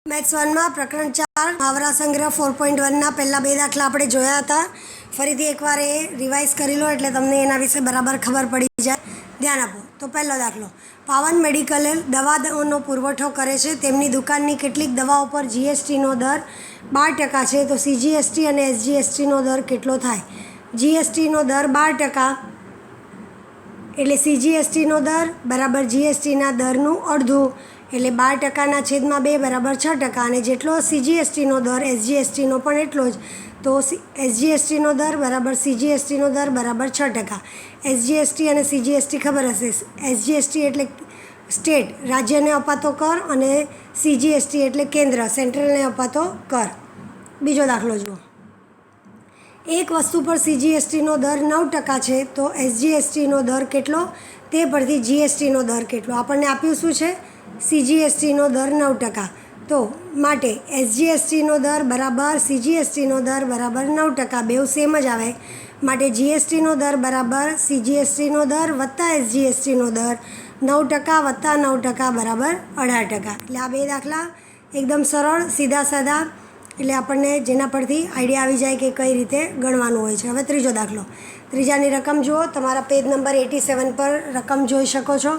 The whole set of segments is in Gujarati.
मैथ्स 1 में प्रकरण 4 मुहावरा संग्रह 4.1 पहला बे दाखला आपणे जोया था। फरीथी एक बार रिवाइज करी लो एटले तमने एना विषे बराबर खबर पड़ी जाए। ध्यान आपो। तो पहलो दाखलो, पावन मेडिकले दवाओनो पुरवठो करे छे, तेमनी दुकाननी केटलीक दवाओं पर जीएसटी नो दर 12% छे, तो सीजीएसटी अने एसजीएसटी नो दर केटलो थाय? जीएसटी नो दर 12% एटले सीजीएसटी नो दर बराबर जीएसटी ना दरनु अर्धुं एटले 12% छेदमां 2 बराबर 6%, अने जेटलो सीजीएसटी नो दर एसजीएसटी नो पण एटलो ज, तो एसजीएसटी नो दर बराबर सीजीएसटी नो दर बराबर 6%। एसजीएसटी अने सीजीएसटी खबर हशे। एसजीएसटी एटले स्टेट राज्यने अपातो कर अने सीजीएसटी एटले केंद्र सेंट्रलने अपातो कर। बीजो दाखलो जुओ, एक वस्तु पर सीजीएसटी नो दर 9% छे, तो एसजीएसटी नो दर केटलो ते परथी जीएसटी नो दर केटलो आपणने आप्युं शुं छे? सीजीएसटी नो दर 9%, तो माटे एसजीएसटी नो दर बराबर सीजीएसटी नो दर बराबर 9%, बेउ सेम ज आवे। माटे जीएसटी नो दर बराबर सीजीएसटी नो दर वत्ता एसजीएसटी नो दर 9% वत्ता 9% बराबर 18%। એટલે આ બે દાખલા એકદમ સરળ સીધા સાદા, એટલે આપણને જેના પરથી આઈડિયા આવી જાય કે કઈ રીતે ગણવાનું હોય છે। હવે ત્રીજો દાખલો, ત્રીજાની રકમ જુઓ, તમારા પેજ નંબર 87 પર રકમ જોઈ શકો છો।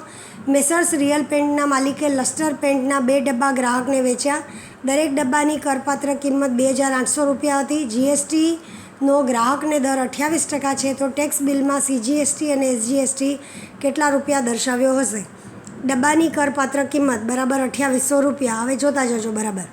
મેસર્સ રિયલ પેન્ટના માલિકે લસ્ટર પેન્ટના 2 ડબ્બા ગ્રાહકને વેચ્યા। દરેક ડબ્બાની કરપાત્ર કિંમત 2800 રૂપિયા હતી। જીએસટીનો ગ્રાહકને દર 28% છે, તો ટેક્સ બિલમાં સીજીએસટી અને એસજીએસટી કેટલા રૂપિયા દર્શાવ્યો હશે? ડબ્બાની કરપાત્ર કિંમત બરાબર 2800 રૂપિયા। હવે જોતા જજો બરાબર।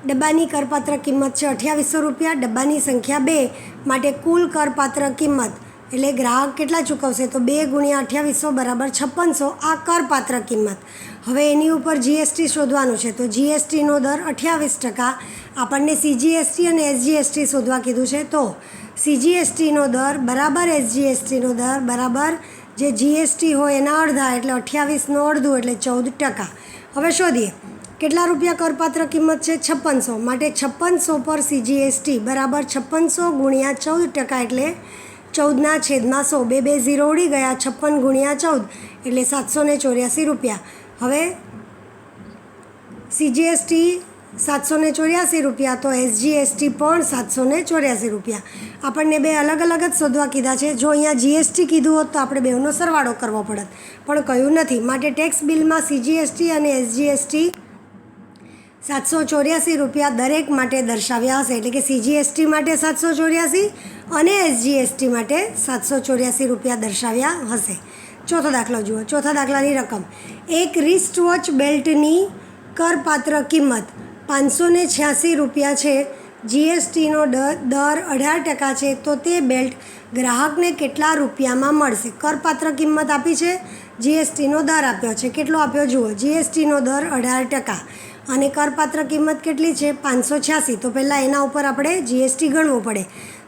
ડબ્બાની કરપાત્ર કિંમત છે 2800 રૂપિયા, ડબ્બાની સંખ્યા 2 માટે કુલ કરપાત્ર કિંમત એટલે ગ્રાહક કેટલા ચૂકવશે? તો 2 × 2800 બરાબર 5600 આ કરપાત્ર કિંમત। હવે એની ઉપર જીએસટી શોધવાનું છે, તો જીએસટીનો દર 28%, આપણને સીજીએસટી અને એસજીએસટી શોધવા કીધું છે, તો સીજીએસટીનો દર બરાબર એસજીએસટીનો દર બરાબર જે જીએસટી હોય એના અડધા એટલે 28નો અડધું એટલે 14%। હવે શોધીએ કેટલા રૂપિયા કરપાત્ર કિંમત છે? 5600, માટે 5600 પર સીજીએસટી બરાબર 5600 × 14% એટલે 14/100, 2 0 ઉડી ગયા, 56 × 14 એટલે 784 રૂપિયા। હવે સીજીએસટી 784 રૂપિયા, તો એસજીએસટી પણ 784 રૂપિયા। આપણને બે અલગ અલગ જ શોધવા કીધા છે। જો અહીંયા જીએસટી કીધું હોત તો આપણે બેનો સરવાળો કરવો પડત, પણ કહ્યું નથી, માટે ટેક્સ બિલમાં સીજીએસટી અને એસજીએસટી 784 રૂપિયા દરેક માટે દર્શાવ્યા હશે, એટલે કે સીજીએસટી માટે 784 અને એસજીએસટી માટે 784 રૂપિયા દર્શાવ્યા હશે। ચોથો દાખલો જુઓ, ચોથા દાખલાની રકમ, એક રિસ્ટ વોચ બેલ્ટની કરપાત્ર કિંમત 586 રૂપિયા છે, જીએસટીનો દર 18% છે, તો તે બેલ્ટ ગ્રાહકને કેટલા રૂપિયામાં મળશે? કરપાત્ર કિંમત આપી છે, જીએસટીનો દર આપ્યો છે, કેટલો આપ્યો જુઓ, જીએસટીનો દર 18% અને કરપાત્ર કિંમત કેટલી છે? 586, તો પહેલાં એના ઉપર આપણે જીએસટી ગણવું પડે,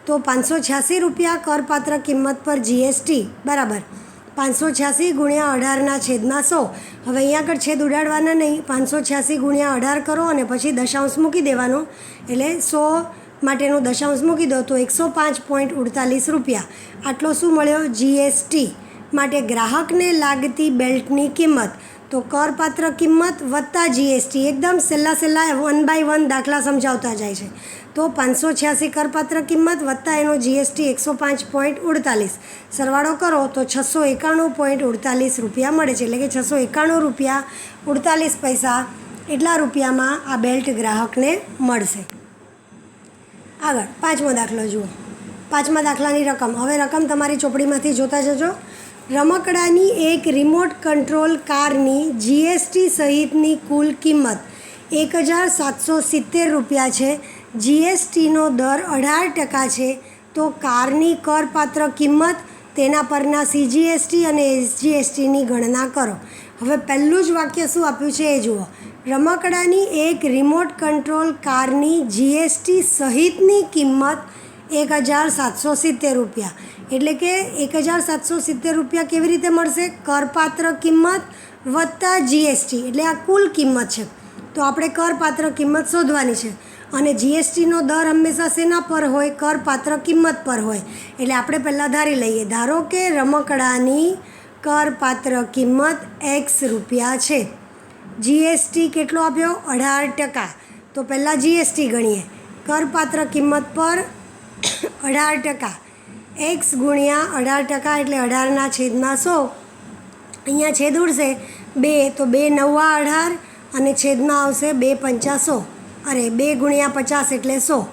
તો 586 રૂપિયા કરપાત્ર કિંમત પર જીએસટી બરાબર 586 × 18/100। હવે અહીંયા આગળ છેદ ઉડાડવાના નહીં, 586 × 18 કરો અને પછી દશાંશ મૂકી દેવાનો, એટલે 100 માટેનું દશાંશ મૂકી દો તો 105.48 રૂપિયા આટલો શું મળ્યો? જીએસટી। માટે ગ્રાહકને લાગતી બેલ્ટની કિંમત, તો કરપાત્ર કિંમત વત્તા જીએસટી, એકદમ સહેલા 1 by 1 દાખલા સમજાવતા જાય છે, તો 586 કરપાત્ર કિંમત વત્તા એનો જીએસટી 105.48, સરવાળો કરો તો 691.48 રૂપિયા મળે છે, એટલે કે 691 રૂપિયા 48 પૈસા એટલા રૂપિયામાં આ બેલ્ટ ગ્રાહકને મળશે। આગળ પાંચમો દાખલો જુઓ, પાંચમા દાખલાની રકમ, હવે રકમ તમારી ચોપડીમાંથી જોતા જજો। રમકડાની એક રિમોટ કંટ્રોલ કારની જીએસટી સહિતની કુલ કિંમત 1770 રૂપિયા છે, જીએસટીનો દર 18% છે, તો કારની કરપાત્ર કિંમત તેના પરના સીજીએસટી અને એસજીએસટીની ગણના કરો। હવે પહેલું જ વાક્ય શું આપ્યું છે એ જુઓ, રમકડાની એક રિમોટ કંટ્રોલ કારની જીએસટી સહિતની કિંમત 1770 રૂપિયા, એટલે કે 1770 રૂપિયા કેવી રીતે મળશે? કરપાત્ર કિંમત વત્તા જીએસટી, એટલે આ કુલ કિંમત છે, તો આપણે કરપાત્ર કિંમત શોધવાની છે, અને જીએસટીનો દર હંમેશા શેના પર હોય? કરપાત્ર કિંમત પર હોય, એટલે આપણે પહેલાં ધારી લઈએ, ધારો કે રમકડાની કરપાત્ર કિંમત x રૂપિયા છે, જીએસટી કેટલો આપ્યો? 18%. તો પહેલાં જીએસટી ગણીએ. કરપાત્ર કિંમત પર 18%. એક્સ ગુણ્યા 18% એટલે 18/100. અહીંયા છેદ ઉડશે 2, તો 2 × 9 = 18 અને છેદમાં આવશે 2 × 5 = 100. અરે 2 × 50 એટલે 100.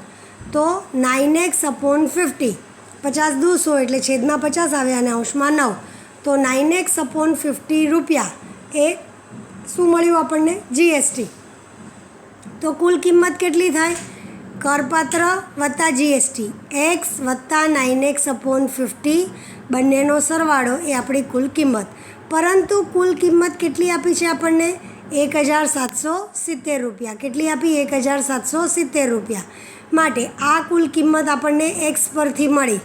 તો 9x/50. 50 દૂ 100 એટલે છેદમાં 50 આવે અને અંશમાં 9. તો 9x/50 રૂપિયા એ શું મળ્યું આપણને? જીએસટી. તો કુલ કિંમત કેટલી થાય? કરપાત્ર વત્તા જીએસટી એક્સ વત્તા 9x/50 બંનેનો સરવાળો એ આપણી કુલ કિંમત. પરંતુ કુલ કિંમત કેટલી આપી છે આપણને? 1770 રૂપિયા. કેટલી આપી? 1770 રૂપિયા. માટે આ કુલ કિંમત આપણને એક્સ પરથી મળી.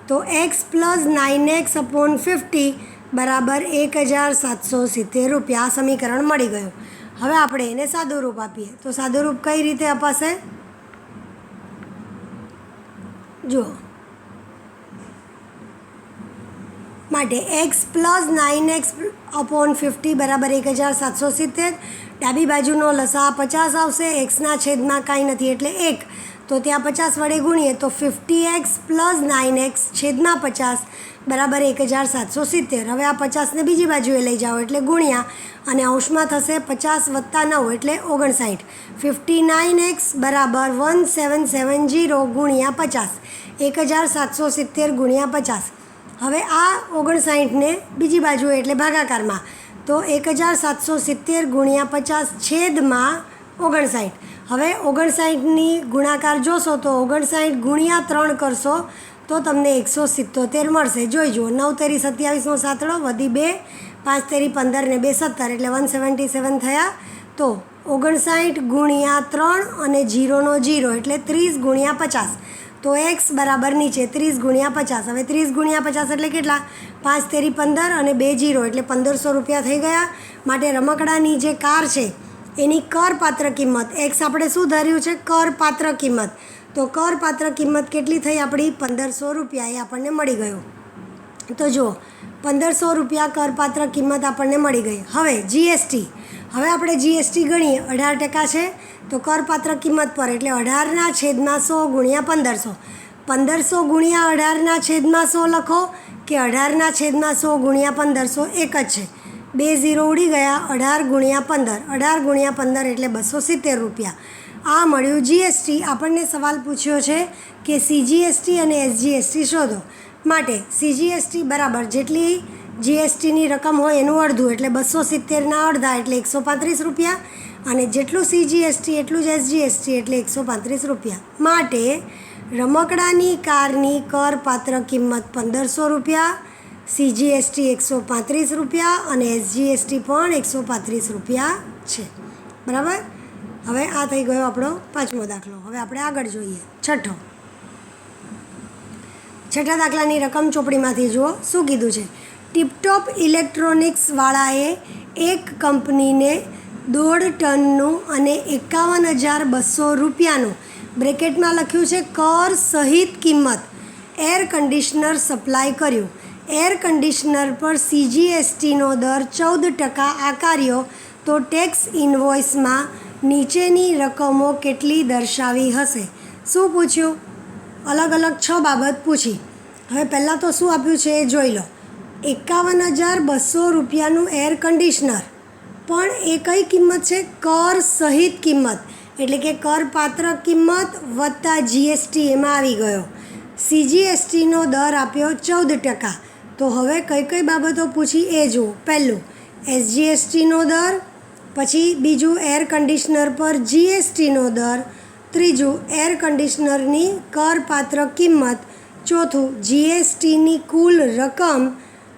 તો એક્સ પ્લસ 9x/50 બરાબર 1770 રૂપિયા. આ સમીકરણ મળી ગયું. હવે આપણે એને સાદું રૂપ આપીએ. તો સાદું રૂપ કઈ રીતે અપાશે? જુઓ, માટે એક્સ પ્લસ 9x/50 બરાબર 1770. ડાબી બાજુનો લસા 50 આવશે. એક્સના છેદમાં કાંઈ નથી એટલે 1. તો ત્યાં 50 વડે ગુણીએ તો 50x પ્લસ 9x છેદમાં 50 બરાબર 1770. હવે આ 50ને બીજી બાજુએ લઈ જાઓ એટલે ગુણ્યા અને અંશમાં થશે 50 વત્તા 9 એટલે 59. 59x બરાબર 1770 ગુણ્યા 50. 1770 ગુણ્યા 50. હવે આ 59ને બીજી બાજુએ એટલે ભાગાકારમાં. તો 1770 ગુણ્યા 50 છેદમાં 59. હવે 59ની ગુણાકાર જોશો તો 59 ગુણ્યા 3 કરશો તો તમને 177 મળશે. જોઈ જુઓ, 9 તેરી 27નો સાતડો વધી 2, 5 તેરી 15 ને 2 17 એટલે 177 થયા. તો 59 ગુણ્યા 3 અને 0નો 0 એટલે 30 ગુણ્યા 50. તો એક્સ બરાબર નીચે 30 ગુણ્યા 50. હવે 30 ગુણ્યા 50 એટલે કેટલા? 5 તેરી 15 અને 2 0 એટલે 1500 રૂપિયા થઈ ગયા. માટે રમકડાની જે કાર છે એની કરપાત્ર કિંમત, એક્સ આપણે શું ધાર્યું છે? કરપાત્ર કિંમત. તો કરપાત્ર કિંમત કેટલી થઈ આપણી? 1500 રૂપિયા. એ આપણને મળી ગયું. તો જુઓ, 1500 રૂપિયા કરપાત્ર કિંમત આપણને મળી ગઈ. હવે જીએસટી. હવે આપણે જીએસટી ગણીએ. 18% છે તો કરપાત્ર કિંમત પર એટલે 18/100 ગુણ્યા 1500. 1500 ગુણ્યા 18/100 લખો કે 18/100 ગુણ્યા 1500 એક જ છે. 2 0 ઉડી ગયા. 18 ગુણ્યા 15. 18 ગુણ્યા 15 એટલે 270 રૂપિયા. આ મળ્યું જીએસટી. આપણને સવાલ પૂછ્યો છે કે સીજીએસટી અને એસજીએસટી શોધો. માટે સીજીએસટી બરાબર જેટલી જીએસટીની રકમ હોય એનું અડધું એટલે 270ના અડધા એટલે 135 રૂપિયા. અને જેટલું સીજીએસટી એટલું જ એસજીએસટી એટલે 135 રૂપિયા. માટે રમકડાની કારની કરપાત્ર કિંમત 1500 રૂપિયા, સીજીએસટી 135 રૂપિયા અને એસજીએસટી પણ 135 રૂપિયા છે. બરાબર. હવે આ થઈ ગયો આપણો 5મો દાખલો. હવે આપણે આગળ જોઈએ. છઠ્ઠા દાખલાની રકમ ચોપડીમાંથી જુઓ શું કીધું છે. ટીપટોપ ઇલેક્ટ્રોનિક્સવાળાએ એક કંપનીને 1.5 ટનનું અને 51,200 રૂપિયાનું બ્રેકેટમાં લખ્યું છે કર સહિત કિંમત એર કન્ડિશનર સપ્લાય કર્યું. એર કન્ડિશનર પર સીજીએસટીનો દર 14% આકાર્યો તો ટેક્સ ઇન્વોઇસમાં નીચેની રકમો કેટલી દર્શાવી હશે? શું પૂછ્યું? અલગ અલગ 6 બાબત પૂછી. હવે પહેલાં તો શું આપ્યું છે એ જોઈ લો. 51,200 રૂપિયાનું એર કન્ડિશનર, પણ એ કઈ કિંમત છે? કર સહિત કિંમત, એટલે કે કરપાત્ર કિંમત વત્તા જીએસટી એમાં આવી ગયો. સીજીએસટીનો દર આપ્યો 14%. તો હવે કઈ કઈ બાબતો પૂછી એ જુઓ. પહેલું એસજીએસટીનો દર, પછી બીજું એર કન્ડિશનર પર જીએસટીનો દર, ત્રીજું એર કન્ડિશનરની કરપાત્ર કિંમત, ચોથું જીએસટીની કુલ રકમ,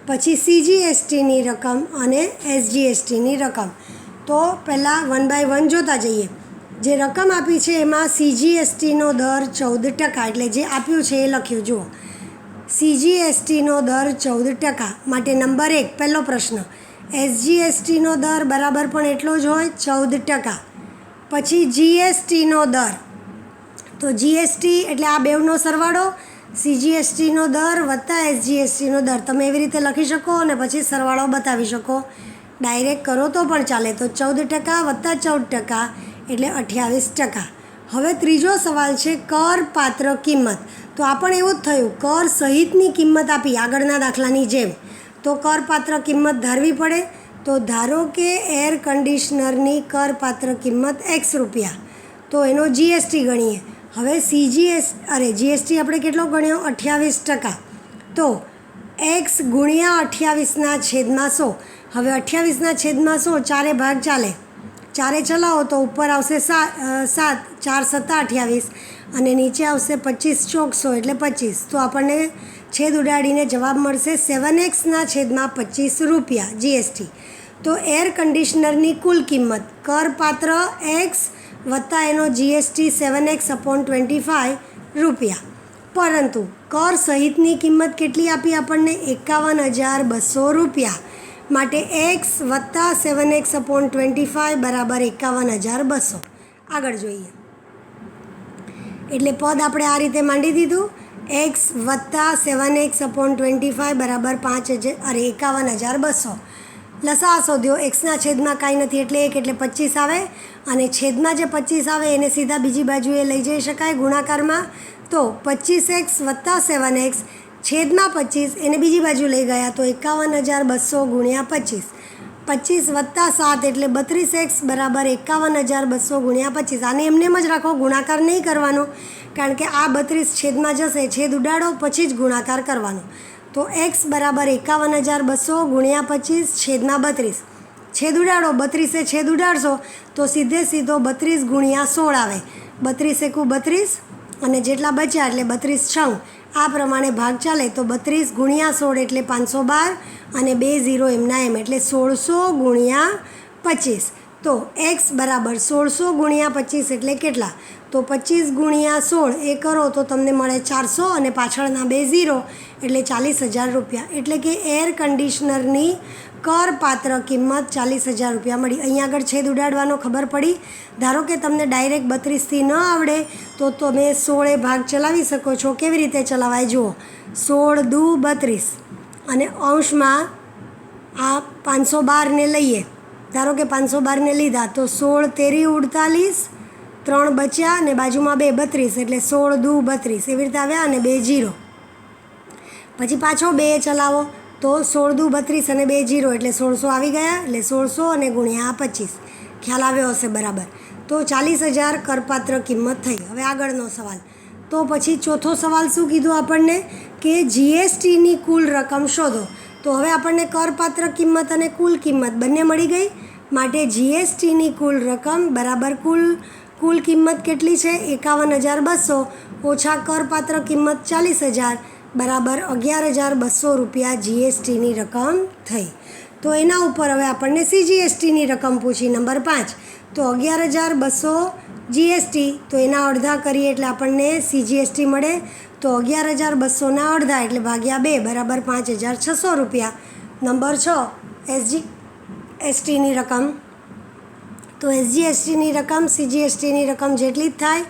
પછી સીજીએસટીની રકમ અને એસજીએસટીની રકમ. તો પહેલાં 1 બાય 1 જોતા જઈએ. જે રકમ આપી છે એમાં સીજીએસટીનો દર 14%, એટલે જે આપ્યું છે એ લખ્યું. જુઓ, સીજીએસટીનો દર 14%. માટે નંબર 1 પહેલો પ્રશ્ન. એસજીએસટીનો દર બરાબર પણ એટલો જ હોય 14%. પછી જીએસટીનો દર, તો જીએસટી એટલે આ બેવનો સરવાળો, સીજીએસટીનો દર વત્તા એસજીએસટીનો દર. તમે એવી રીતે લખી શકો અને પછી સરવાળો બતાવી શકો. ડાયરેક્ટ કરો તો પણ ચાલે. તો 14% વત્તા 14% એટલે 28%. હવે ત્રીજો સવાલ છે કરપાત્ર કિંમત. તો આ પણ એવું જ થયું, કર સહિતની કિંમત આપી આગળના દાખલાની જેમ. તો કરપાત્ર કિંમત ધારવી પડે. તો ધારો કે એર કન્ડિશનરની કરપાત્ર કિંમત એક્સ રૂપિયા, તો એનો જીએસટી ગણીએ. હવે જીએસટી આપણે કેટલો ગણ્યો? 28%. તો એક્સ ગુણ્યા 28ના છેદમાં 100. હવે 28ના છેદમાં 100 ચારે ભાગ ચાલે, ચારે ચલાવો તો ઉપર આવશે 7, 4 સત્તા 28 અને નીચે આવશે 25 ચોક 100 એટલે 25. તો આપણને છેદ ઉડાડીને જવાબ મળશે 7x ના છેદમાં 25 રૂપિયા જીએસટી. તો એર કન્ડિશનરની કુલ કિંમત કરપાત્ર એક્સ વત્તા એનો જીએસટી 7x/25 રૂપિયા. પરંતુ કર સહિતની કિંમત કેટલી આપી આપણને? 51,200 રૂપિયા. માટે એક્સ વત્તા 7x/25 બરાબર 51,200. આગળ જોઈએ. એટલે પદ આપણે આ રીતે માંડી દીધું, એક્સ વત્તા 7x/25 બરાબર 51,200. લસા શોધ્યો. એક્સના છેદમાં કાંઈ નથી એટલે 1 એટલે 25 આવે, અને છેદમાં જે 25 આવે એને સીધા બીજી બાજુએ લઈ જઈ શકાય ગુણાકારમાં. તો 25x વત્તા 7x છેદમાં 25 એને બીજી બાજુ લઈ ગયા તો 51,200 ગુણ્યા 25. 25 વત્તા 7 એટલે 32x બરાબર 51,200 ગુણ્યા 25. આને એમને જ રાખો, ગુણાકાર નહીં કરવાનો, કારણ કે આ 32 છેદમાં જશે, છેદ ઉડાડો પછી જ ગુણાકાર કરવાનો. તો x બરાબર 51,200 ગુણ્યા 25 છેદમાં 32. છેદ ઉડાડો, 32 છેદ ઉડાડશો તો સીધે સીધો 32 ગુણ્યા 16 આવે. 32 એકુ 32 અને જેટલા બચ્યા એટલે 32 છંગ. આ પ્રમાણે ભાગ ચાલે તો 32 ગુણ્યા 16 એટલે 512 અને 2 0 એમના એમ એટલે 1600 ગુણ્યા 25. તો x બરાબર 1600 ગુણ્યા 25 એટલે કેટલા? તો 25 ગુણ્યા 16 એ કરો તો તમને મળે 400 અને પાછળના 2 0 એટલે 40,000 રૂપિયા. એટલે કે એર કન્ડિશનરની કરપાત્ર કિંમત 40,000 રૂપિયા મળી. અહીંયા આગળ છેદ ઉડાડવાનો ખબર પડી. ધારો કે તમને ડાયરેક્ટ 32થી ન આવડે તો તમે 16 ભાગ ચલાવી શકો છો. કેવી રીતે ચલાવાય જુઓ. 16 દુ 32 અને અંશમાં આ 512ને લઈએ. ધારો કે 512ને લીધા તો 16 તેરી 48, 3 બચ્યા અને બાજુમાં 2 32 એટલે 16 દુ 32 એવી રીતે આવ્યા અને 2 0. પછી પાછો 2 ચલાવો તો 16 દુ 32 અને 2 0 એટલે 1600 આવી ગયા. એટલે 1600 અને ગુણ્યા 25. ખ્યાલ આવ્યો હશે બરાબર. તો 40,000 કરપાત્ર કિંમત થઈ. હવે આગળનો સવાલ. તો પછી ચોથો સવાલ શું કીધું આપણને? કે જીએસટીની કુલ રકમ શોધો. તો હવે આપણને કરપાત્ર કિંમત અને કુલ કિંમત બંને મળી ગઈ. માટે જીએસટીની કુલ રકમ બરાબર કુલ કિંમત કેટલી છે? 51,200 ઓછા કરપાત્ર કિંમત 40,000 બરાબર 11,200 રૂપિયા જીએસટીની રકમ થઈ. તો એના ઉપર હવે આપણને સીજીએસટીની રકમ પૂછી નંબર 5. તો 11,200 જીએસટી, તો એના અડધા કરીએ એટલે આપણને સીજીએસટી મળે. તો 11,200ના અડધા એટલે ભાગ્યા 2 બરાબર 5,600 રૂપિયા. નંબર 6 એસજીએસટીની રકમ. તો એસજીએસટીની રકમ સીજીએસટીની રકમ જેટલી જ થાય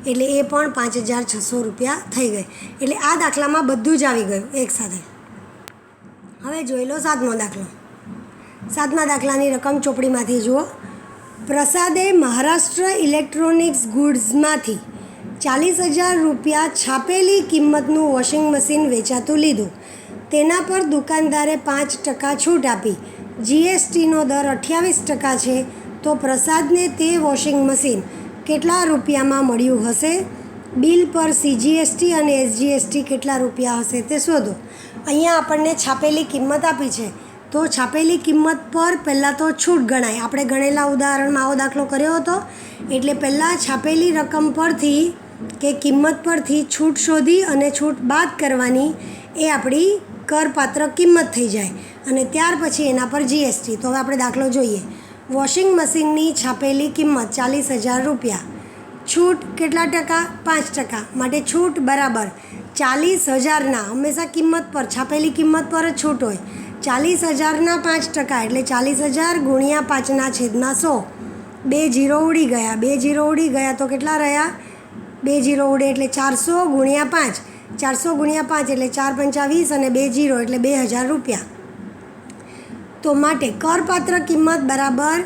એટલે એ પણ 5,600 રૂપિયા થઈ ગઈ. એટલે આ દાખલામાં બધું જ આવી ગયું એકસાથે. હવે જોઈ લો 7મો દાખલો. 7મા દાખલાની રકમ ચોપડીમાંથી જુઓ. પ્રસાદે મહારાષ્ટ્ર ઇલેક્ટ્રોનિક્સ ગુડ્સમાંથી 40,000 રૂપિયા છાપેલી કિંમતનું વોશિંગ મશીન વેચાતું લીધું. તેના પર દુકાનદારે 5% છૂટ આપી. જીએસટીનો દર 28% છે. તો પ્રસાદને તે વોશિંગ મશીન કેટલા રૂપિયામાં મળ્યું હશે? બિલ પર સીજીએસટી અને એસજીએસટી કેટલા રૂપિયા હશે તે શોધો. અહીંયા આપણને છાપેલી કિંમત આપી છે. તો છાપેલી કિંમત પર પહેલાં તો છૂટ ગણાય. આપણે ગણેલા ઉદાહરણમાં આવો દાખલો કર્યો હતો. એટલે પહેલાં છાપેલી રકમ પરથી કે કિંમત પરથી છૂટ શોધી અને છૂટ બાદ કરવાની, એ આપણી કરપાત્ર કિંમત થઈ જાય. અને ત્યાર પછી એના પર જીએસટી. તો હવે આપણે દાખલો જોઈએ. વોશિંગ મશીનની છાપેલી કિંમત 40,000 રૂપિયા. છૂટ કેટલા ટકા? 5%. માટે છૂટ બરાબર 40,000ના હંમેશા કિંમત પર, છાપેલી કિંમત પર જ છૂટ હોય. 40,000ના 5% એટલે 40,000 ગુણ્યા 5ના છેદમાં 100. 2 0 ઉડી ગયા. 2 0 ઉડી ગયા તો કેટલા રહ્યા? 2 0 ઉડે એટલે 400 ગુણ્યા 5. 400 ગુણ્યા 5 એટલે 4 × 5 = 20 અને 2 0 એટલે 2,000 રૂપિયા. તો માટે કરપાત્ર કિંમત બરાબર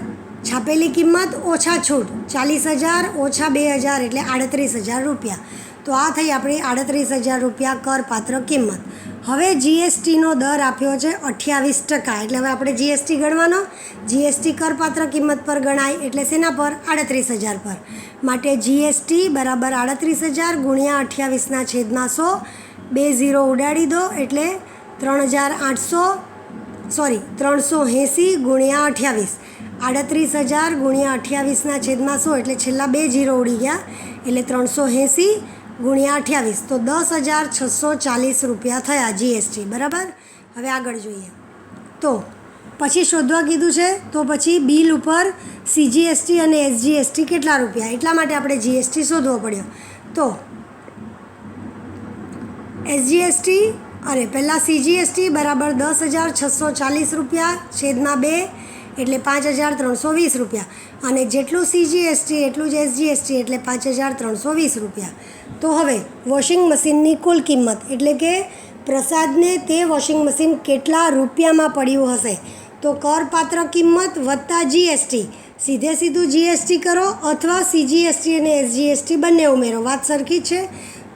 છાપેલી કિંમત ઓછા છૂટ 40,000 ઓછા 2,000 એટલે 38,000 રૂપિયા. તો આ થઈ આપણી 38,000 રૂપિયા કરપાત્ર કિંમત. હવે જીએસટીનો દર આપ્યો છે 28%. એટલે હવે આપણે જીએસટી ગણવાનો. જીએસટી કરપાત્ર કિંમત પર ગણાય એટલે શેના પર? 38,000 પર. માટે જીએસટી બરાબર 38,000 ગુણ્યા 28ના છેદમાં 100. 2 0 ઉડાડી દો એટલે 380 ગુણ્યા 28. 38,000 ગુણ્યા 28ના છેદમાં 100 એટલે છેલ્લા 2 0 ઉડી ગયા એટલે 380 ગુણ્યા 28 તો 10,640 રૂપિયા થયા જીએસટી. બરાબર. હવે આગળ જોઈએ તો પછી શોધવા કીધું છે તો પછી બિલ ઉપર સીજીએસટી અને એસજીએસટી કેટલા રૂપિયા, એટલા માટે આપણે જીએસટી શોધવો પડ્યો. તો એસજીએસટી પહેલાં સીજીએસટી બરાબર 10,640 રૂપિયા છેદમાં 2 એટલે 5,320 રૂપિયા અને જેટલું સીજીએસટી એટલું જ એસજીએસટી એટલે 5,320 રૂપિયા. તો હવે વોશિંગ મશીનની કુલ કિંમત એટલે કે પ્રસાદને તે વોશિંગ મશીન કેટલા રૂપિયામાં પડ્યું હશે. તો કરપાત્ર કિંમત વત્તા જીએસટી, સીધે સીધું જીએસટી કરો અથવા સીજીએસટી અને એસજીએસટી બંને ઉમેરો, વાત સરખી છે.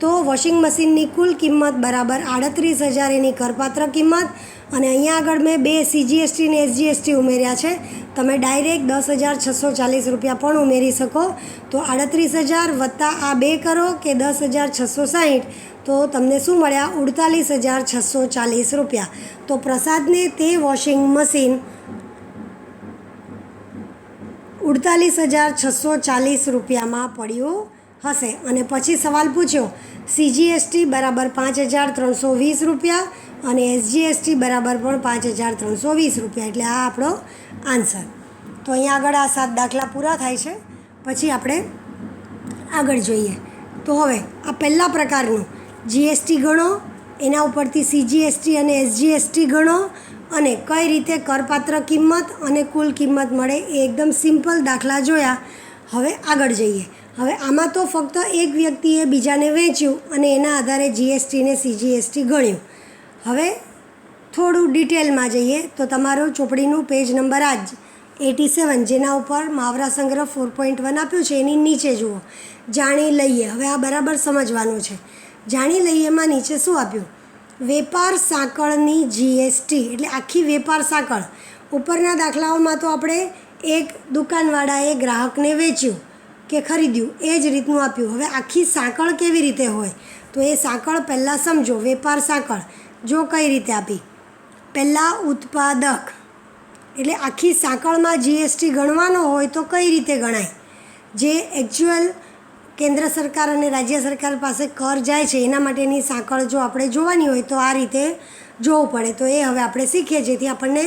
તો વોશિંગ મશીનની કુલ કિંમત બરાબર 38,000 એની કરપાત્ર કિંમત અને અહીંયા આગળ મેં 2 સીજીએસટી અને એસજીએસટી ઉમેર્યા છે. તમે ડાયરેક્ટ 10,640 રૂપિયા પણ ઉમેરી શકો. તો 38,000 વત્તા આ 2 કરો કે 10,660 તો તમને શું મળ્યા? 48,640 રૂપિયા. તો પ્રસાદને તે વોશિંગ મશીન 48,640 રૂપિયામાં પડ્યું હશે. અને પછી સવાલ પૂછ્યો સીજીએસટી બરાબર 5,320 રૂપિયા અને એસજીએસટી બરાબર પણ 5,320 રૂપિયા એટલે આ આપણો આન્સર. તો અહીંયા આગળ આ 7 દાખલા પૂરા થાય છે. પછી આપણે આગળ જોઈએ તો હવે આ પહેલા પ્રકારનું જીએસટી ગણો, એના ઉપરથી સીજીએસટી અને એસજીએસટી ગણો અને કઈ રીતે કરપાત્ર કિંમત અને કુલ કિંમત મળે એ એકદમ સિમ્પલ દાખલા જોયા. હવે આગળ જઈએ. હવે આમાં તો ફક્ત એક વ્યક્તિએ બીજાને વેચ્યું અને એના આધારે જીએસટી ને સીજીએસટી ગણ્યું. હવે થોડું ડિટેલમાં જઈએ તો તમારું ચોપડીનું પેજ નંબર 87 જેના ઉપર મહાવરા સંગ્રહ 4.1 આપ્યું છે એની નીચે જુઓ જાણી લઈએ. હવે આ બરાબર સમજવાનું છે. જાણી લઈએમાં નીચે શું આપ્યું? વેપાર સાંકળની જીએસટી એટલે આખી વેપાર સાંકળ. ઉપરના દાખલાઓમાં તો આપણે એક દુકાનવાળાએ ગ્રાહકને વેચ્યું કે ખરીદ્યું એ જ રીતનું આપ્યું. હવે આખી સાંકળ કેવી રીતે હોય તો એ સાંકળ પહેલાં સમજો. વેપાર સાંકળ જો કઈ રીતે આપી, પહેલાં ઉત્પાદક એટલે આખી સાંકળમાં જીએસટી ગણવાનો હોય તો કઈ રીતે ગણાય? જે એકચ્યુઅલ કેન્દ્ર સરકાર અને રાજ્ય સરકાર પાસે કર જાય છે એના માટેની સાંકળ જો આપણે જોવાની હોય તો આ રીતે જોવું પડે. તો એ હવે આપણે શીખીએ જેથી આપણને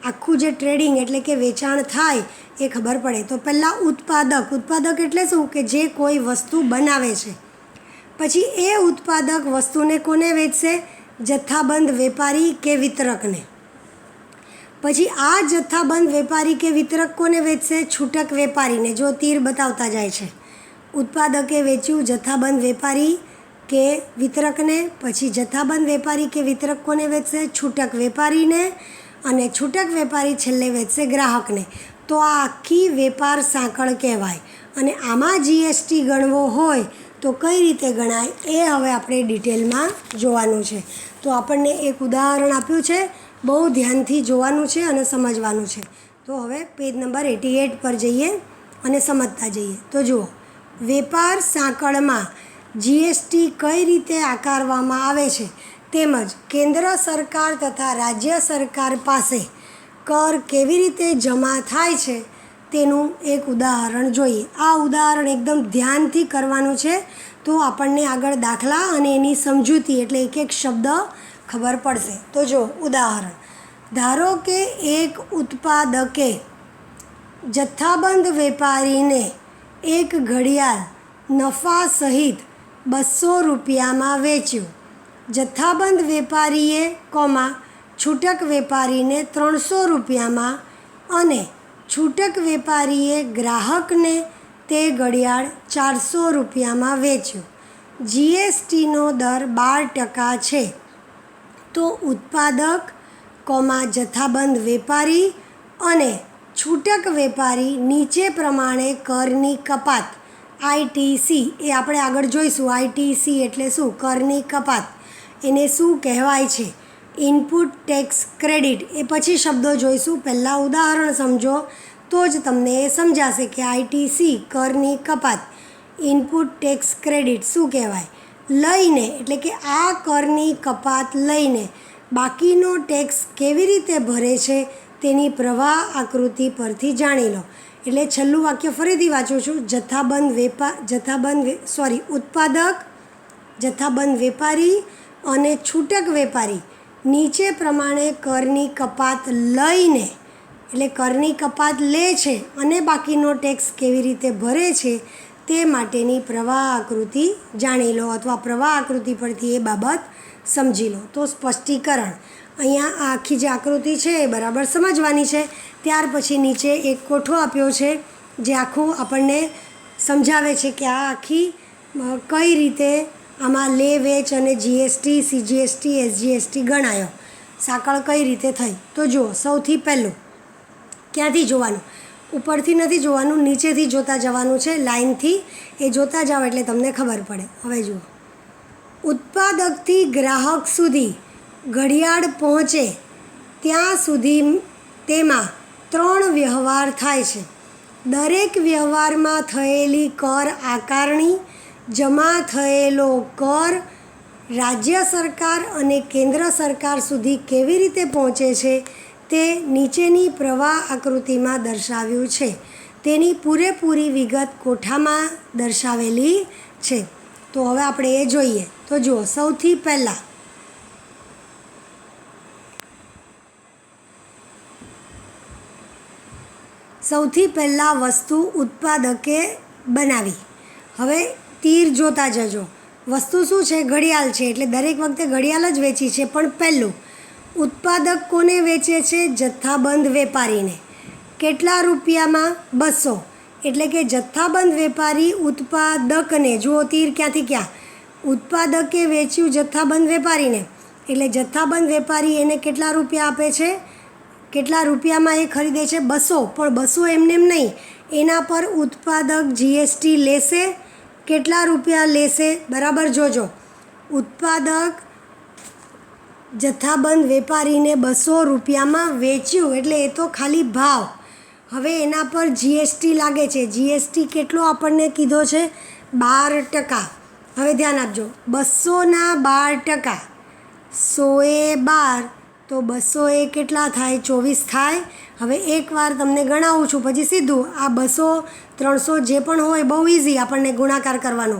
આખું જે ટ્રેડિંગ એટલે કે વેચાણ થાય એ ખબર પડે. તો પહેલાં ઉત્પાદક એટલે શું કે જે કોઈ વસ્તુ બનાવે છે. પછી એ ઉત્પાદક વસ્તુને કોને વેચશે? જથ્થાબંધ વેપારી કે વિતરકને. પછી આ જથ્થાબંધ વેપારી કે વિતરક કોને વેચશે? છૂટક વેપારીને. જો તીર બતાવતા જાય છે. ઉત્પાદકે વેચ્યું જથ્થાબંધ વેપારી કે વિતરકને, પછી જથ્થાબંધ વેપારી કે વિતરક કોને વેચશે? છૂટક વેપારીને અને છૂટક વેપારી છેલ્લે વેચશે ગ્રાહકને. તો આ આખી વેપાર સાંકળ કહેવાય. અને આમાં જીએસટી ગણવો હોય તો કઈ રીતે ગણાય એ હવે આપણે ડિટેલમાં જોવાનું છે. તો આપણને એક ઉદાહરણ આપ્યું છે, બહુ ધ્યાનથી જોવાનું છે અને સમજવાનું છે. તો હવે પેજ નંબર 88 પર જઈએ અને સમજતા જઈએ. તો જુઓ, વેપાર સાંકળમાં જીએસટી કઈ રીતે આકારવામાં આવે છે તેમજ કેન્દ્ર સરકાર તથા રાજ્ય સરકાર પાસે કર કેવી રીતે જમા થાય છે તેનું એક ઉદાહરણ જોઈએ. આ ઉદાહરણ એકદમ ધ્યાનથી કરવાનું છે તો આપણને આગળ દાખલા અને એની સમજૂતી એટલે એક એક શબ્દ ખબર પડશે. તો જો ઉદાહરણ, ધારો કે એક ઉત્પાદકે જથ્થાબંધ વેપારીને એક ઘડિયાળ નફા સહિત 200 રૂપિયામાં વેચ્યું. જથ્થાબંધ વેપારીએ છૂટક વેપારીને 300 રૂપિયામાં અને છૂટક વેપારીએ ગ્રાહકને તે ઘડિયાળ 400 રૂપિયામાં વેચ્યું. જીએસટીનો દર 12% છે. તો ઉત્પાદક, જથ્થાબંધ વેપારી અને છૂટક વેપારી નીચે પ્રમાણે કરની કપાત આઈટીસી એ આપણે આગળ જોઈશું. આઈટીસી એટલે શું? કરની કપાત. એને શું કહેવાય છે? Input tax credit. એ પછી શબ્દો જોઈશું. પહેલાં ઉદાહરણ સમજો તો જ તમને એ સમજાશે કે આઈટીસી કરની કપાત, ઇનપુટ ટેક્સ ક્રેડિટ શું કહેવાય. લઈને એટલે કે આ કરની કપાત લઈને બાકીનો ટેક્સ કેવી રીતે ભરે છે તેની પ્રવાહ આકૃતિ પરથી જાણી લો. એટલે છેલ્લું વાક્ય ફરીથી વાંચું છું. ઉત્પાદક, જથ્થાબંધ વેપારી અને છૂટક વેપારી નીચે પ્રમાણે કરની કપાત લઈને એટલે કરની કપાત લે છે અને બાકીનો ટેક્સ કેવી રીતે ભરે છે તે માટેની પ્રવાહ આકૃતિ જાણી લો અથવા પ્રવાહ આકૃતિ પરથી એ બાબત સમજી લો. તો સ્પષ્ટીકરણ અહીંયા આ આખી જે આકૃતિ છે એ બરાબર સમજવાની છે. ત્યાર પછી નીચે એક કોઠો આપ્યો છે જે આખું આપણને સમજાવે છે કે આ આખી કઈ રીતે આમાં લે વેચ અને જીએસટી, સીજીએસટી, એસજીએસટી ગણાયો, સાંકળ કઈ રીતે થઈ. તો જુઓ, સૌથી પહેલું ક્યાંથી જોવાનું? ઉપરથી નથી જોવાનું, નીચેથી જોતા જવાનું છે. લાઇનથી એ જોતા જાઓ એટલે તમને ખબર પડે. હવે જુઓ, ઉત્પાદકથી ગ્રાહક સુધી ઘડિયાળ પહોંચે ત્યાં સુધી તેમાં 3 વ્યવહાર થાય છે. દરેક વ્યવહારમાં થયેલી કર આકારણી, જમા થયેલો કર રાજ્ય સરકાર અને કેન્દ્ર સરકાર સુધી કેવી રીતે પહોંચે છે તે નીચેની પ્રવાહ આકૃતિમાં દર્શાવ્યું છે. તેની પૂરેપૂરી વિગત કોઠામાં દર્શાવેલી છે. તો હવે આપણે એ જોઈએ. તો જુઓ, સૌથી પહેલાં વસ્તુ ઉત્પાદકે બનાવી. હવે તીર જોતા જજો. વસ્તુ શું છે? ઘડિયાળ છે. એટલે દરેક વખતે ઘડિયાળ જ વેચી છે. પણ પહેલું ઉત્પાદક કોને વેચે છે? જથ્થાબંધ વેપારીને. કેટલા રૂપિયામાં? 200. એટલે કે જથ્થાબંધ વેપારી ઉત્પાદકને, જુઓ તીર ક્યાંથી ક્યાં, ઉત્પાદકે વેચ્યું જથ્થાબંધ વેપારીને. એટલે જથ્થાબંધ વેપારી એને કેટલા રૂપિયા આપે છે? કેટલા રૂપિયામાં એ ખરીદે છે? 200. પણ 200 એમને એમ નહીં, એના પર ઉત્પાદક જીએસટી લેશે. કેટલા રૂપિયા લેશે? બરાબર જોજો. ઉત્પાદક જથ્થાબંધ વેપારીને 200 રૂપિયામાં વેચ્યું એટલે એ તો ખાલી ભાવ. હવે એના પર જીએસટી લાગે છે. જીએસટી કેટલો આપણને કીધો છે? 12%. હવે ધ્યાન આપજો, 200ના 12%, 100 એ 12 તો 200 એ કેટલા થાય? 24 થાય. હવે એકવાર તમને ગણાવું છું પછી સીધું આ 200, 300 જે પણ હોય બહુ ઇઝી આપણને ગુણાકાર કરવાનો.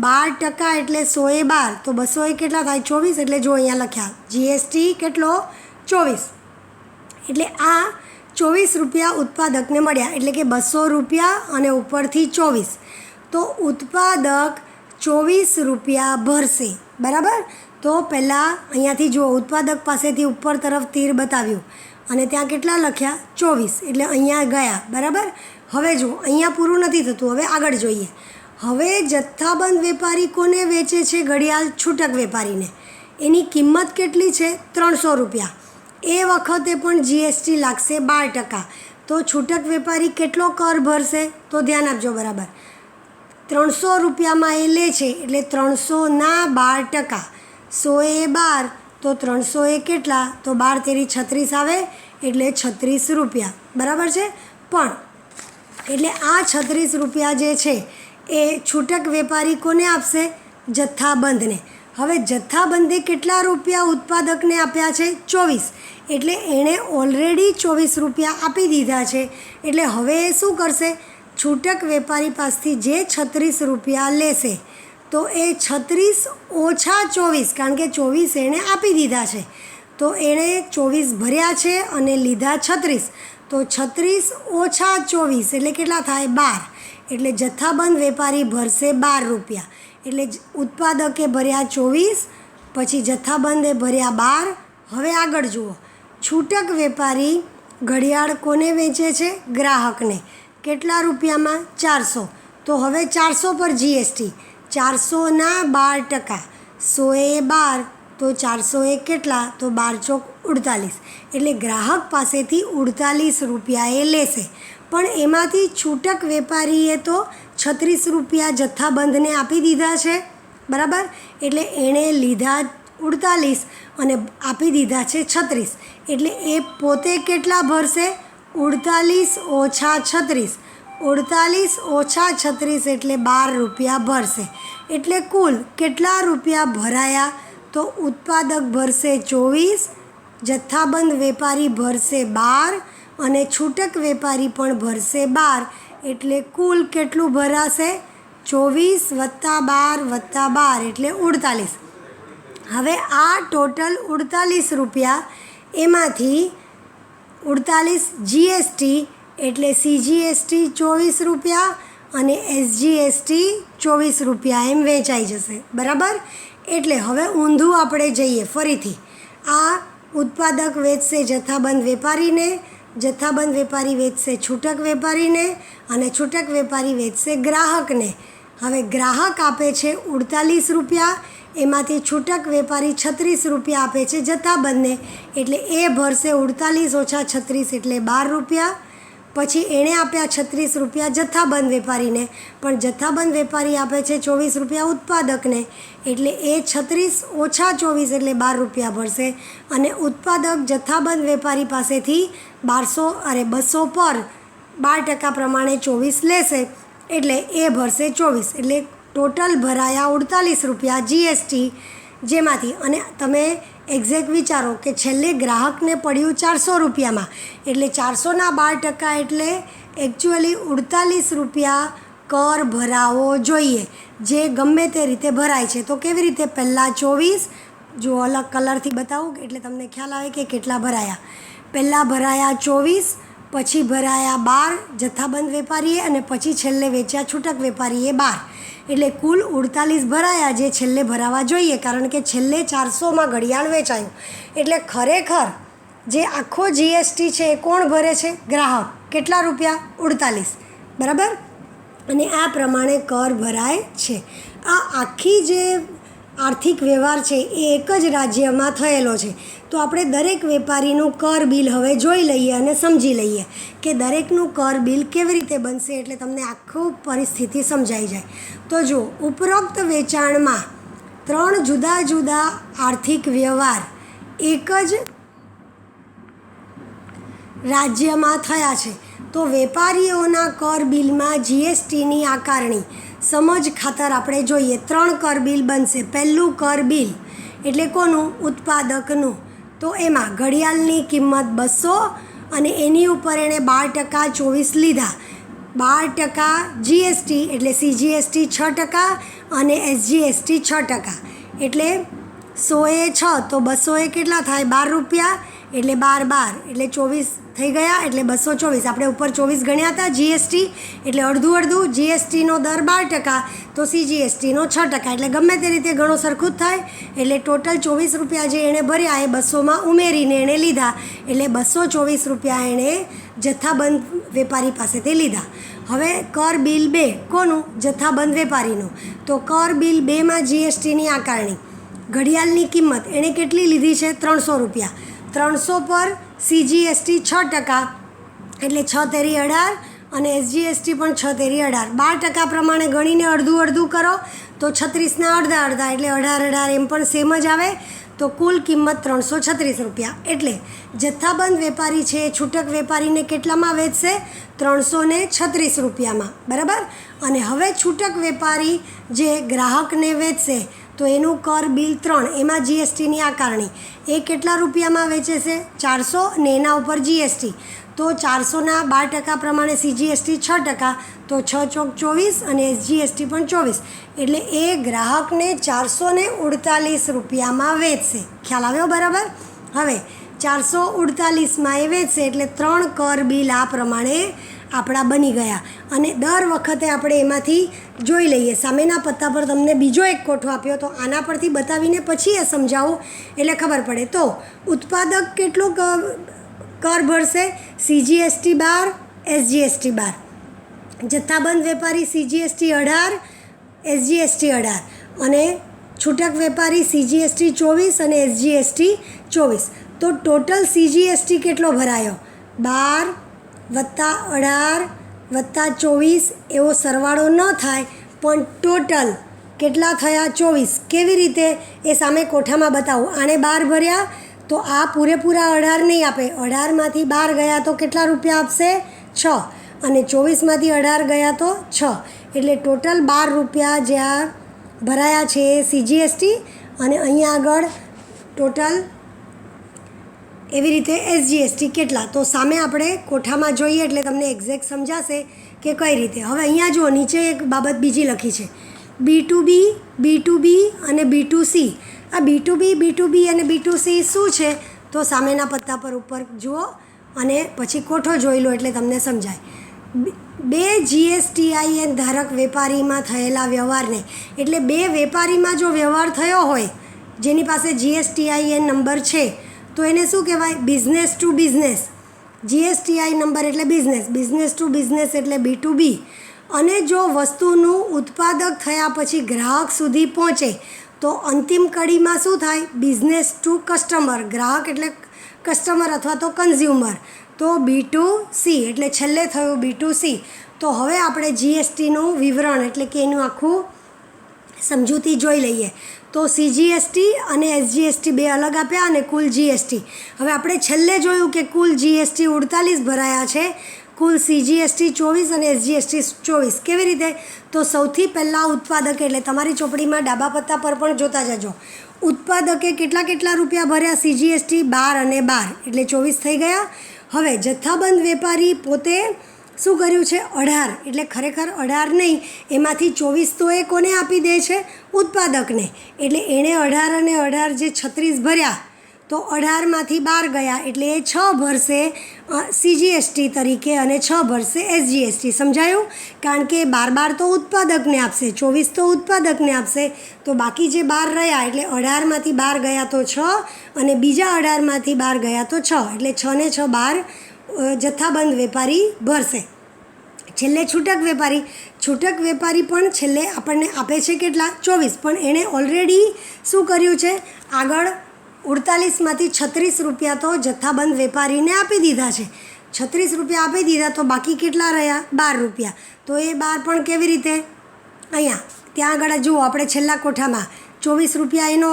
12% એટલે 100 એ 12 તો 200 એ કેટલા થાય? 24. એટલે જો અહીંયા લખ્યા જીએસટી કેટલો? 24. એટલે આ 24 રૂપિયા ઉત્પાદકને મળ્યા. એટલે કે 200 રૂપિયા અને ઉપરથી 24. તો ઉત્પાદક 24 રૂપિયા ભરશે. બરાબર. તો પહેલાં અહીંયાથી જુઓ, ઉત્પાદક પાસેથી ઉપર તરફ તીર બતાવ્યું અને ત્યાં કેટલા લખ્યા? 24. એટલે અહીંયા ગયા. બરાબર. હવે જુઓ, અહીંયા પૂરું નથી થતું. હવે આગળ જોઈએ. હવે જથ્થાબંધ વેપારી કોને વેચે છે ઘડિયાળ? છૂટક વેપારીને. એની કિંમત કેટલી છે? 300 રૂપિયા. એ વખતે પણ જીએસટી લાગશે 12%. તો છૂટક વેપારી કેટલો કર ભરશે? તો ધ્યાન આપજો બરાબર. 300 રૂપિયામાં એ લે છે એટલે 300ના 12%, 100 એ 12 તો 300 એ કેટલા? તો 12 તેરી 36 આવે એટલે 36 રૂપિયા. બરાબર છે. પણ એટલે આ 36 રૂપિયા જે છે એ છૂટક વેપારી કોને આપશે? જથ્થાબંધને. હવે જથ્થાબંધે કેટલા રૂપિયા ઉત્પાદકને આપ્યા છે? 24. એટલે એણે ઓલરેડી 24 રૂપિયા આપી દીધા છે. એટલે હવે એ શું કરશે? છૂટક વેપારી પાસેથી જે 36 રૂપિયા લેશે તો એ 36 ઓછા 24, કારણ કે 24 એણે આપી દીધા છે તો એણે 24 ભર્યા છે અને લીધા 36. તો 36 ઓછા 24 એટલે કેટલા થાય? 12. એટલે જથ્થાબંધ વેપારી ભરશે 12 રૂપિયા. એટલે ઉત્પાદકે ભર્યા 24, પછી જથ્થાબંધે ભર્યા 12. હવે આગળ જુઓ, છૂટક વેપારી ઘડિયાળ કોને વેચે છે? ગ્રાહકને. કેટલા રૂપિયામાં? 400. તો હવે 400 પર જીએસટી. 400ના 12%, 100 એ 12 તો 400 એ કેટલા? તો 12 ચોક 48, એટલે ગ્રાહક પાસેથી 48 રૂપિયાએ લેશે. પણ એમાંથી છૂટક વેપારીએ તો 36 રૂપિયા જથ્થાબંધને આપી દીધા છે, બરાબર. એટલે એણે લીધા 48 અને આપી દીધા છે 36, એટલે એ પોતે કેટલા ભરશે? 48 ઓછા 36. 48 ઓછા 36 એટલે 12 રૂપિયા ભરશે. એટલે કુલ કેટલા રૂપિયા ભરાયા? તો ઉત્પાદક ભરશે 24, જથ્થાબંધ વેપારી ભરશે 12 અને છૂટક વેપારી પણ ભરશે 12. એટલે કુલ કેટલું ભરાશે? 24 + 12 + 12 એટલે 48. હવે આ ટોટલ 48 રૂપિયા, એમાંથી 48 જીએસટી એટલે સીજીએસટી 24 રૂપિયા અને એસજીએસટી 24 રૂપિયા એમ વેચાઈ જશે, બરાબર. એટલે હવે ઊંધું આપણે જઈએ ફરીથી. આ ઉત્પાદક વેચશે જથ્થાબંધ વેપારીને, જથ્થાબંધ વેપારી વેચશે છૂટક વેપારીને અને છૂટક વેપારી વેચશે ગ્રાહકને. હવે ગ્રાહક આપે છે 48 રૂપિયા, એમાંથી છૂટક વેપારી 36 રૂપિયા આપે છે જથ્થાબંધને, એટલે એ ભરશે 48 ઓછા 36 એટલે 12 રૂપિયા. પછી એણે આપ્યા 36 રૂપિયા જથ્થાબંધ વેપારીને, પણ જથ્થાબંધ વેપારી આપે છે 24 રૂપિયા ઉત્પાદકને, એટલે એ 36 ઓછા 24 એટલે 12 રૂપિયા ભરશે. અને ઉત્પાદક જથ્થાબંધ વેપારી પાસેથી 200 પર 12% પ્રમાણે 24 લેશે, એટલે એ ભરશે 24. એટલે ટોટલ ભરાયા 48 રૂપિયા જીએસટી, જેમાંથી અને તમે એક્ઝેક્ટ વિચારો કે છેલ્લે ગ્રાહકને પડ્યું 400 રૂપિયામાં, એટલે 400ના 12% એટલે એકચ્યુઅલી 48 રૂપિયા કર ભરાવો જોઈએ, જે ગમે તે રીતે ભરાય છે. તો કેવી રીતે? પહેલાં 24, જો અલગ કલરથી બતાવું એટલે તમને ખ્યાલ આવે કે કેટલા ભરાયા. પહેલાં ભરાયા 24, પછી ભરાયા 12 જથ્થાબંધ વેપારીએ અને પછી છેલ્લે વેચ્યા છૂટક વેપારીએ 12. એટલે કુલ 48 ભરાયા, જે છેલ્લે ભરાવા જોઈએ, કારણ કે છેલ્લે 400માં ઘડિયાળ વેચાયું. એટલે ખરેખર જે આખો જીએસટી છે એ કોણ ભરે છે? ગ્રાહક. કેટલા રૂપિયા? 48, બરાબર. અને આ પ્રમાણે કર ભરાય છે. આ આખી જે આર્થિક વ્યવહાર છે એ એક જ રાજ્યમાં થયેલો છે. તો આપણે દરેક વેપારીનું કર બિલ હવે જોઈ લઈએ અને સમજી લઈએ કે દરેકનું કર બિલ કેવી રીતે બનશે, એટલે તમને આખું પરિસ્થિતિ સમજાઈ જાય. તો જો ઉપરોક્ત વેચાણમાં 3 જુદા જુદા આર્થિક વ્યવહાર એક જ રાજ્યમાં થયા છે, તો વેપારીઓના કર બિલમાં જીએસટીની આકારણી સમજ ખાતર આપણે જોઈએ. 3 કર બિલ બનશે. પહેલું કર બિલ એટલે કોનું? ઉત્પાદકનું. તો એમાં ઘડિયાળની કિંમત 200 અને એની ઉપર એણે 12% 24 લીધા. 12% જીએસટી એટલે સીજીએસટી 6% અને એસજીએસટી 6%. એટલે 100એ 6 તો 200એ કેટલા થાય? 12 રૂપિયા. એટલે 12 એટલે 24 થઈ ગયા, એટલે 224. આપણે ઉપર 24 ગણ્યા હતા જીએસટી, એટલે અડધું અડધું. જીએસટીનો દર 12%, તો સીજીએસટીનો 6%, એટલે ગમે તે રીતે ઘણો સરખું જ થાય. એટલે ટોટલ 24 રૂપિયા જે એણે ભર્યા એ 200માં ઉમેરીને એણે લીધા, એટલે 224 રૂપિયા એણે જથ્થાબંધ વેપારી પાસેથી લીધા. હવે કર બિલ 2 કોનું? જથ્થાબંધ વેપારીનું. તો કર બિલ 2માં જીએસટીની આકારણી. ઘડિયાળની કિંમત એણે કેટલી લીધી છે? 300 રૂપિયા. 300 પર સીજીએસટી 6%, એટલે 6 તેરી 18 અને એસજીએસટી પણ 6 તેરી 18. 12% પ્રમાણે ગણીને અડધું અડધું કરો તો 36ના અડધા અડધા એટલે 18 એમ પણ સેમ જ આવે. તો કુલ કિંમત 336 રૂપિયા. એટલે જથ્થાબંધ વેપારી છે છૂટક વેપારીને કેટલામાં વેચશે? 336 રૂપિયામાં, બરાબર. અને હવે છૂટક વેપારી જે ગ્રાહકને વેચશે તો એનું કર બિલ 3, એમાં જીએસટીની આકારણી. એ કેટલા રૂપિયામાં વેચે છે? 400 અને એના ઉપર જીએસટી. તો 400ના 12% પ્રમાણે સીજીએસટી 6%, તો 6 ચોક 24 અને એસજીએસટી પણ 24. એટલે એ ગ્રાહકને 448 રૂપિયામાં વેચશે. ખ્યાલ આવ્યો? બરાબર. હવે 448માં એ વેચશે, એટલે 3 કર બિલ આ પ્રમાણે આપણા બની ગયા. અને દર વખતે આપણે એમાંથી જોઈ લઈએ. સામેના પત્તા પર તમને બીજો એક કોઠો આપ્યો, તો આના પરથી બતાવીને પછી એ સમજાવું એટલે ખબર પડે. તો ઉત્પાદક કેટલું કર ભરશે? CGST 12, SGST 12. જથ્થાબંધ વેપારી સીજીએસટી 18, એસજીએસટી 18 અને છૂટક વેપારી સીજીએસટી 24 અને એસજીએસટી 24. તો ટોટલ CGST કેટલો ભરાયો? 12 વત્તા 18 વત્તા 24 એવો સરવાળો ન થાય, પણ ટોટલ કેટલા થયા? 24. કેવી રીતે એ સામે કોઠામાં બતાવું. આને 12 ભર્યા તો આ પૂરેપૂરા 18 નહીં આપે. 18માંથી 12 ગયા તો કેટલા રૂપિયા આપશે? 6. અને 24માંથી 18 ગયા તો 6. એટલે ટોટલ 12 રૂપિયા જે આ ભરાયા છે એ CGST, અને અહીંયા આગળ ટોટલ એવી રીતે SGST કેટલા. તો સામે આપણે કોઠામાં જોઈએ એટલે તમને એક્ઝેક્ટ સમજાશે કે કઈ રીતે. હવે અહીંયા જુઓ, નીચે એક બાબત બીજી લખી છે, B2B, B2B અને B2C. આ B2B, B2B અને B2C શું છે? તો સામેના પત્તા પર ઉપર જુઓ અને પછી કોઠો જોઈ લો એટલે તમને સમજાય. બે GSTIN ધારક વેપારીમાં થયેલા વ્યવહારને, એટલે બે વેપારીમાં જો વ્યવહાર થયો હોય જેની પાસે GSTIN નંબર છે તો એને શું કહેવાય? Business to business. GSTI number એટલે બિઝનેસ, બિઝનેસ ટુ બિઝનેસ એટલે B2B. અને જો વસ્તુનું ઉત્પાદક થયા પછી ગ્રાહક સુધી પહોંચે તો અંતિમ કડીમાં શું થાય? Business to customer. ગ્રાહક એટલે કસ્ટમર અથવા તો કન્ઝ્યુમર. તો B2C એટલે છેલ્લે થયું B2C. તો હવે આપણે GSTનું વિવરણ એટલે કે એનું આખું સમજૂતી જોઈ લઈએ. તો CGST અને SGST બે અલગ આપ્યા અને કુલ GST. હવે આપણે છેલ્લે જોયું કે કુલ GST 48 ભરાયા છે, કુલ CGST 24 અને SGST 24. કેવી રીતે? તો સૌથી પહેલાં ઉત્પાદકે, એટલે તમારી ચોપડીમાં ડાબા પત્તા પર પણ જોતા જજો, ઉત્પાદકે કેટલા રૂપિયા ભર્યા? CGST 12 અને 12 એટલે 24 થઈ ગયા. હવે જથ્થાબંધ વેપારી પોતે શું કર્યું છે? 18. એટલે ખરેખર 18 નહીં, એમાંથી 24 તો એ કોને આપી દે છે? ઉત્પાદકને. એટલે એણે 18 અને 18 જે 36 ભર્યા, તો 18માંથી 12 ગયા એટલે એ 6 ભરશે CGST તરીકે અને 6 ભરશે SGST. સમજાયું? કારણ કે 12 તો ઉત્પાદકને આપશે, 24 તો ઉત્પાદકને આપશે, તો બાકી જે 12 રહ્યા એટલે 18માંથી 12 ગયા તો 6 અને બીજા 18માંથી 12 ગયા તો 6 એટલે 6 ને 6 12 જથ્થાબંધ વેપારી ભરશે. છેલ્લે છૂટક વેપારી પણ છેલ્લે આપણને આપે છે કેટલા? 24. પણ એણે ઓલરેડી શું કર્યું છે? આગળ 48માંથી 36 રૂપિયા તો જથ્થાબંધ વેપારીને આપી દીધા છે. 36 રૂપિયા આપી દીધા તો બાકી કેટલા રહ્યા? 12 રૂપિયા. તો એ 12 પણ કેવી રીતે? અહીંયા ત્યાં આગળ જુઓ, આપણે છેલ્લા કોઠામાં 24 રૂપિયા એનો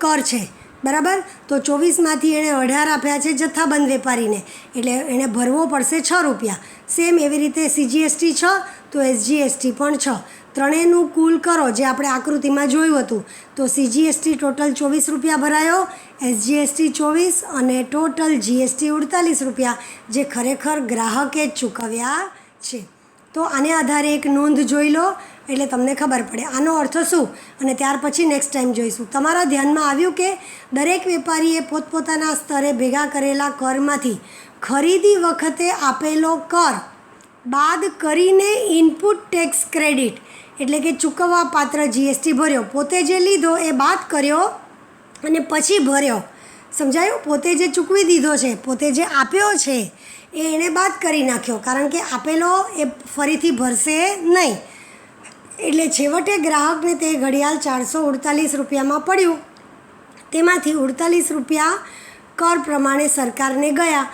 કર છે, બરાબર? તો 24માંથી એણે 18 આપ્યા છે જથ્થાબંધ વેપારીને, એટલે એણે ભરવો પડશે 6 રૂપિયા. સેમ એવી રીતે CGST 6 તો SGST પણ 6. ત્રણેયનું કુલ કરો જે આપણે આકૃતિમાં જોયું હતું. તો CGST ટોટલ 24 રૂપિયા ભરાયો, SGST 24 અને ટોટલ GST 48 રૂપિયા જે ખરેખર ગ્રાહકે જ ચૂકવ્યા છે. તો આને આધારે એક નોંધ જોઈ લો એટલે તમને ખબર પડે આનો અર્થ શું, અને ત્યાર પછી નેક્સ્ટ ટાઈમ જોઈશું. તમારા ધ્યાનમાં આવ્યું કે દરેક વેપારીએ પોતપોતાના સ્તરે ભેગા કરેલા કરમાંથી ખરીદી વખતે આપેલો કર બાદ કરીને ઇનપુટ ટેક્સ ક્રેડિટ એટલે કે ચૂકવવા પાત્ર GST ભર્યો. પોતે જે લીધો એ બાદ કર્યો અને પછી ભર્યો. સમજાયું? પોતે જે ચૂકવી દીધો છે, પોતે જે આપ્યો છે એ એણે બાદ કરી નાખ્યો, કારણ કે આપેલો એ ફરીથી ભરશે નહીં. એટલે છેવટે ગ્રાહકને તે ઘડિયાળ 448 રૂપિયામાં પડ્યું. તેમાંથી 48 રૂપિયા કર પ્રમાણે સરકારને ગયા.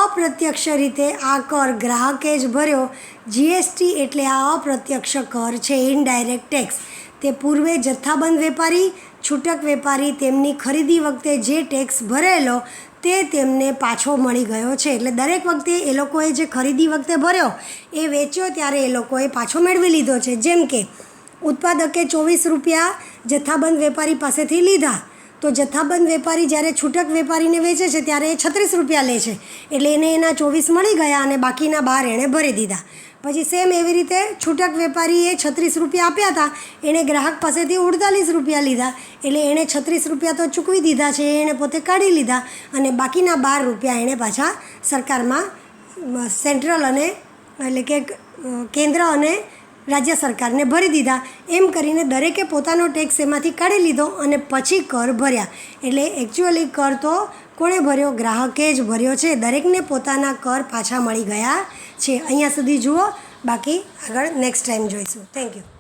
અપ્રત્યક્ષ રીતે આ કર ગ્રાહકે જ ભર્યો. GST એટલે આ અપ્રત્યક્ષ કર છે, ઇનડાયરેક્ટ ટેક્સ. તે પૂર્વે જથ્થાબંધ વેપારી, છૂટક વેપારી તેમની ખરીદી વખતે જે ટેક્સ ભરેલો તે તેમને પાછો મળી ગયો છે. એટલે દરેક વખતે એ લોકોએ જે ખરીદી વખતે ભર્યો એ વેચ્યો ત્યારે એ લોકોએ પાછો મેળવી લીધો છે. જેમ કે ઉત્પાદકે 24 રૂપિયા જથ્થાબંધ વેપારી પાસેથી લીધા, તો જથ્થાબંધ વેપારી જ્યારે છૂટક વેપારીને વેચે છે ત્યારે એ 36 રૂપિયા લે છે, એટલે એને એના 24 મળી ગયા અને બાકીના 12 એણે ભરી દીધા. પછી સેમ એવી રીતે છૂટક વેપારીએ 36 રૂપિયા આપ્યા હતા, એણે ગ્રાહક પાસેથી 48 રૂપિયા લીધા, એટલે એણે 36 રૂપિયા તો ચૂકવી દીધા છે, એણે પોતે કાઢી લીધા અને બાકીના 12 રૂપિયા એણે પાછા સરકારમાં સેન્ટ્રલ અને એટલે કે કેન્દ્ર અને રાજ્ય સરકારને ભરી દીધા. એમ કરીને દરેકે પોતાનો ટેક્સ એમાંથી કાઢી લીધો અને પછી કર ભર્યા. એટલે એકચ્યુઅલી કર તો કોણે ભર્યો? ગ્રાહકે જ ભર્યો છે. દરેકને પોતાના કર પાછા મળી ગયા છે. અહીંયા સુધી જુઓ, બાકી આગળ નેક્સ્ટ ટાઈમ જોઈશું. Thank you.